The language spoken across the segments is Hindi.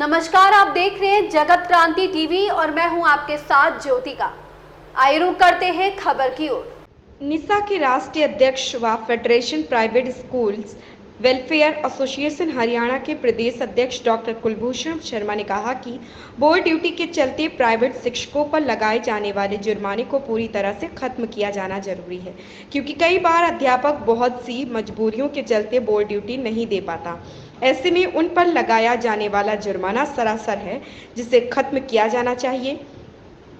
नमस्कार, आप देख रहे हैं जगत क्रांति टीवी और मैं हूं आपके साथ ज्योतिका। आइए रुक करते हैं खबर की ओर। निसा के राष्ट्रीय अध्यक्ष व federation private schools welfare association Haryana के प्रदेश अध्यक्ष डॉक्टर कुलभूषण शर्मा ने कहा कि बोर्ड ड्यूटी के चलते प्राइवेट शिक्षकों पर लगाए जाने वाले जुर्माने को पूरी तरह से खत्म किया जाना जरूरी है, क्योंकि कई बार अध्यापक बहुत सी मजबूरियों के चलते बोर्ड ड्यूटी नहीं दे पाता। ऐसे में उन पर लगाया जाने वाला जुर्माना सरासर है, जिसे खत्म किया जाना चाहिए।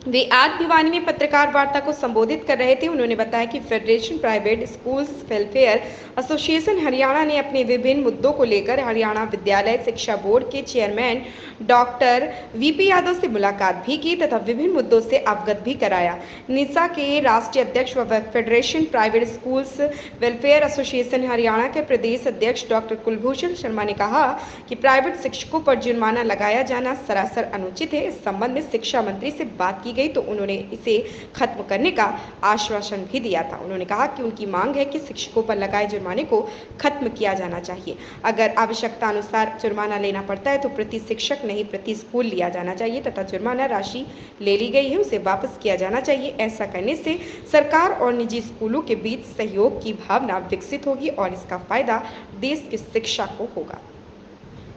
वे आज भिवानी में पत्रकार वार्ता को संबोधित कर रहे थे। उन्होंने बताया कि federation private schools welfare association Haryana ने अपने विभिन्न मुद्दों को लेकर हरियाणा विद्यालय शिक्षा बोर्ड के चेयरमैन डॉक्टर वीपी यादव से मुलाकात भी की तथा विभिन्न मुद्दों से अवगत भी कराया। निसा के राष्ट्रीय अध्यक्ष व federation private schools welfare association Haryana के प्रदेश अध्यक्ष डॉक्टर कुलभूषण शर्मा ने कहा कि प्राइवेट शिक्षकों पर जुर्माना लगाया जाना सरासर अनुचित है। इस संबंध में शिक्षा मंत्री से बात की गई तो उन्होंने इसे खत्म करने का आश्वासन भी दिया था। उन्होंने कहा कि उनकी मांग है कि शिक्षकों पर लगाए जुर्माने को खत्म किया जाना चाहिए। अगर आवश्यकता अनुसार जुर्माना लेना पड़ता है तो प्रति शिक्षक नहीं प्रति स्कूल लिया जाना चाहिए तथा जुर्माना राशि ले ली गई है उसे वापस किया जाना चाहिए। ऐसा करने से सरकार और निजी स्कूलों के बीच सहयोग की भावना विकसित होगी और इसका फायदा देश की शिक्षा को होगा।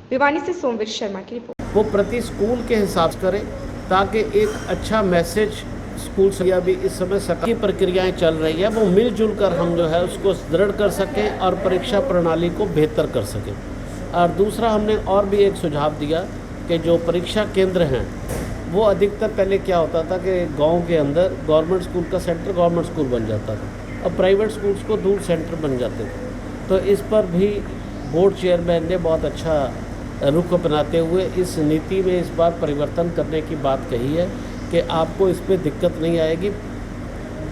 भिवानी से सोमवीर शर्मा की रिपोर्ट। वो प्रति स्कूल के हिसाब करें ताकि एक अच्छा मैसेज स्कूल से या भी इस समय सरकारी प्रक्रियाएं चल रही है वो मिलजुल कर हम जो है उसको दृढ़ कर सकें और परीक्षा प्रणाली को बेहतर कर सकें। और दूसरा हमने और भी एक सुझाव दिया कि जो परीक्षा केंद्र हैं वो अधिकतर पहले क्या होता था कि गांव के अंदर गवर्नमेंट स्कूल का सेंटर गवर्नमेंट स्कूल बन जाता था और प्राइवेट स्कूल्स को दूर सेंटर बन जाते थे। तो इस पर भी बोर्ड चेयरमैन ने बहुत अच्छा रुख अपनाते हुए इस नीति में इस बार परिवर्तन करने की बात कही है कि आपको इस पर दिक्कत नहीं आएगी।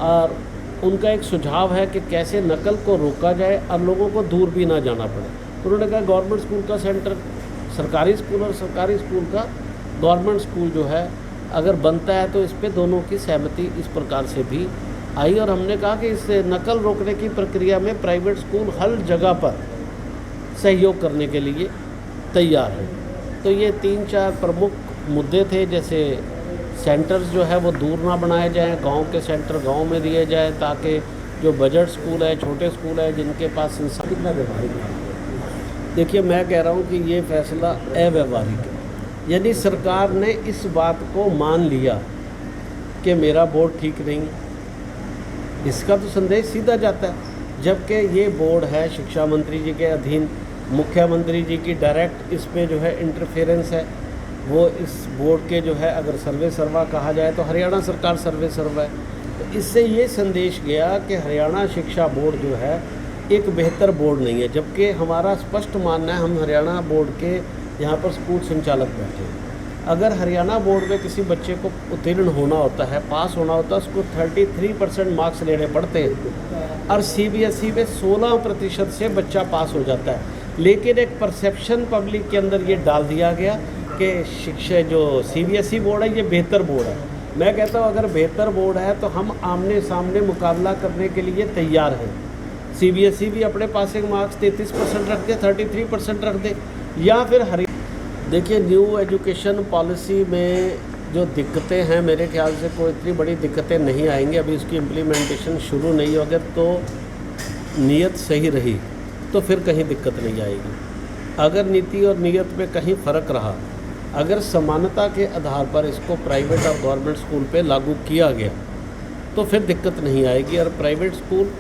और उनका एक सुझाव है कि कैसे नकल को रोका जाए और लोगों को दूर भी ना जाना पड़े। उन्होंने कहा गवर्नमेंट स्कूल का सेंटर सरकारी स्कूल और सरकारी स्कूल का गवर्नमेंट स्कूल जो है अगर बनता है तो इस पर दोनों की सहमति इस प्रकार से भी आई। और हमने कहा कि इस नकल रोकने की प्रक्रिया में प्राइवेट स्कूल हर जगह पर सहयोग करने के लिए तैयार है। तो ये 3-4 प्रमुख मुद्दे थे, जैसे सेंटर्स जो है वो दूर ना बनाए जाएं, गांव के सेंटर गांव में दिए जाए ताकि जो बजट स्कूल है छोटे स्कूल है जिनके पास संसाधन कितना व्यवहारिक है। देखिए मैं कह रहा हूँ कि ये फैसला अव्यवहारिक है। यदि सरकार ने इस बात को मान लिया कि मेरा बोर्ड ठीक नहीं, इसका तो संदेश सीधा जाता है। जबकि ये बोर्ड है शिक्षा मंत्री जी के अधीन, मुख्यमंत्री जी की डायरेक्ट इस पे जो है इंटरफेरेंस है। वो इस बोर्ड के जो है अगर सर्वे सर्वा कहा जाए तो हरियाणा सरकार सर्वे सर्वा है। तो इससे ये संदेश गया कि हरियाणा शिक्षा बोर्ड जो है एक बेहतर बोर्ड नहीं है। जबकि हमारा स्पष्ट मानना है, हम हरियाणा बोर्ड के यहाँ पर स्कूल संचालक बैठे हैं, अगर हरियाणा बोर्ड में किसी बच्चे को उत्तीर्ण होना होता है, पास होना होता है, उसको 33% मार्क्स लेने पड़ते हैं और CBSE में 16% से बच्चा पास हो जाता है। लेकिन एक परसेप्शन पब्लिक के अंदर ये डाल दिया गया कि शिक्षा जो CBSE बोर्ड है ये बेहतर बोर्ड है। मैं कहता हूँ अगर बेहतर बोर्ड है तो हम आमने सामने मुकाबला करने के लिए तैयार हैं। CBSE भी अपने पास एक मार्क्स 33% रख दे, 33% रख दे, या फिर देखिए न्यू एजुकेशन पॉलिसी में जो दिक्कतें हैं मेरे ख्याल से कोई इतनी बड़ी दिक्कतें नहीं आएंगी। अभी उसकी इम्प्लीमेंटेशन शुरू नहीं होगी तो नीयत सही रही तो फिर कहीं दिक्कत नहीं आएगी। अगर नीति और नीयत में कहीं फ़र्क रहा, अगर समानता के आधार पर इसको प्राइवेट और गवर्नमेंट स्कूल पे लागू किया गया तो फिर दिक्कत नहीं आएगी। और प्राइवेट स्कूल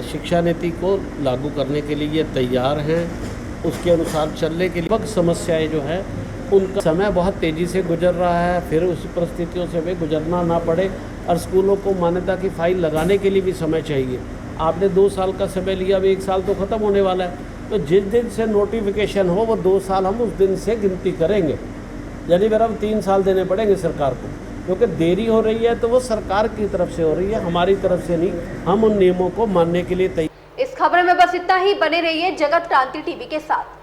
शिक्षा नीति को लागू करने के लिए तैयार हैं, उसके अनुसार चलने के लिए। वक्त समस्याएँ जो है उनका समय बहुत तेज़ी से गुजर रहा है, फिर उस परिस्थितियों से भी गुजरना ना पड़े और स्कूलों को मान्यता की फाइल लगाने के लिए भी समय चाहिए। आपने 2 साल का समय लिया, अभी 1 साल तो ख़त्म होने वाला है। तो जिस दिन से नोटिफिकेशन हो वो 2 साल हम उस दिन से गिनती करेंगे। यानी फिर हम 3 साल देने पड़ेंगे सरकार को, क्योंकि देरी हो रही है तो वो सरकार की तरफ से हो रही है, हमारी तरफ से नहीं। हम उन नियमों को मानने के लिए तैयार। इस खबर में बस इतना ही। बने रहिए जगत क्रांति टीवी के साथ।